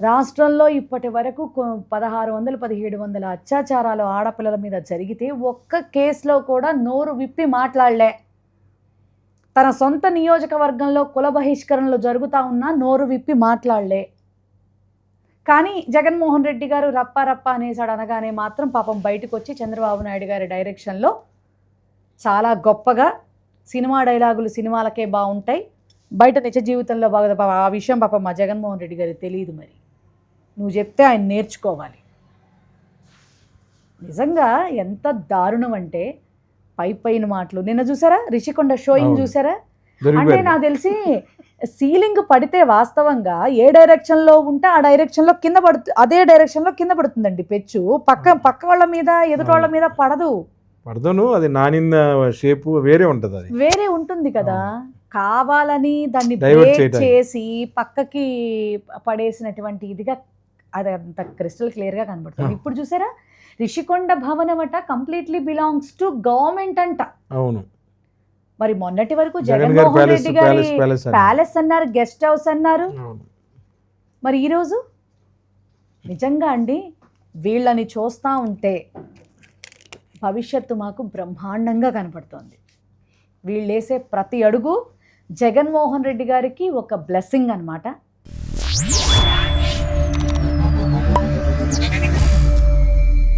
రాష్ట్రంలో ఇప్పటి వరకు 1600, 1700 అత్యాచారాలు ఆడపిల్లల మీద జరిగితే ఒక్క కేసులో కూడా నోరు విప్పి మాట్లాడలే. తన సొంత నియోజకవర్గంలో కుల బహిష్కరణలు జరుగుతూ ఉన్నా నోరు విప్పి మాట్లాడలే. కానీ జగన్మోహన్ రెడ్డి గారు రప్ప రప్ప అనేసాడు అనగానే మాత్రం పాపం బయటకు వచ్చి చంద్రబాబు నాయుడు గారి డైరెక్షన్లో చాలా గొప్పగా సినిమా డైలాగులు సినిమాలకే బాగుంటాయి, బయట నిజ జీవితంలో బాగా. ఆ విషయం పాపం మా జగన్మోహన్ రెడ్డి గారికి తెలియదు. మరి నువ్వు చెప్తే ఆయన నేర్చుకోవాలి. నిజంగా ఎంత దారుణం అంటే పైన మాటలు. నిన్న చూసారా రిషికొండ షోయింగ్ చూసారా? అంటే నాకు తెలిసి సీలింగ్ పడితే వాస్తవంగా ఏ డైరెక్షన్లో ఉంటే ఆ డైరెక్షన్లో కింద పడుతుంది, అదే డైరెక్షన్లో కింద పడుతుందండి పెచ్చు. పక్క వాళ్ళ మీద ఎదుటి వాళ్ళ మీద పడదును. అది నానింద షేపు వేరే ఉంటుంది, అది వేరే ఉంటుంది కదా. కావాలని దాన్ని బ్రేక్ చేసి పక్కకి పడేసినటువంటి ఇదిగా అది అంత క్రిస్టల్ క్లియర్గా కనబడుతుంది. ఇప్పుడు చూసారా రిషికొండ భవనం అట కంప్లీట్లీ బిలాంగ్స్ టు గవర్నమెంట్ అంట. అవును. మరి మొన్నటి వరకు జగన్మోహన్ రెడ్డి గారి ప్యాలెస్ అన్నారు, గెస్ట్ హౌస్ అన్నారు. మరి ఈరోజు నిజంగా అండి వీళ్ళని చూస్తూ ఉంటే భవిష్యత్తు మాకు బ్రహ్మాండంగా కనపడుతోంది. వీళ్ళు వేసే ప్రతి అడుగు జగన్మోహన్ రెడ్డి గారికి ఒక బ్లెస్సింగ్ అన్నమాట.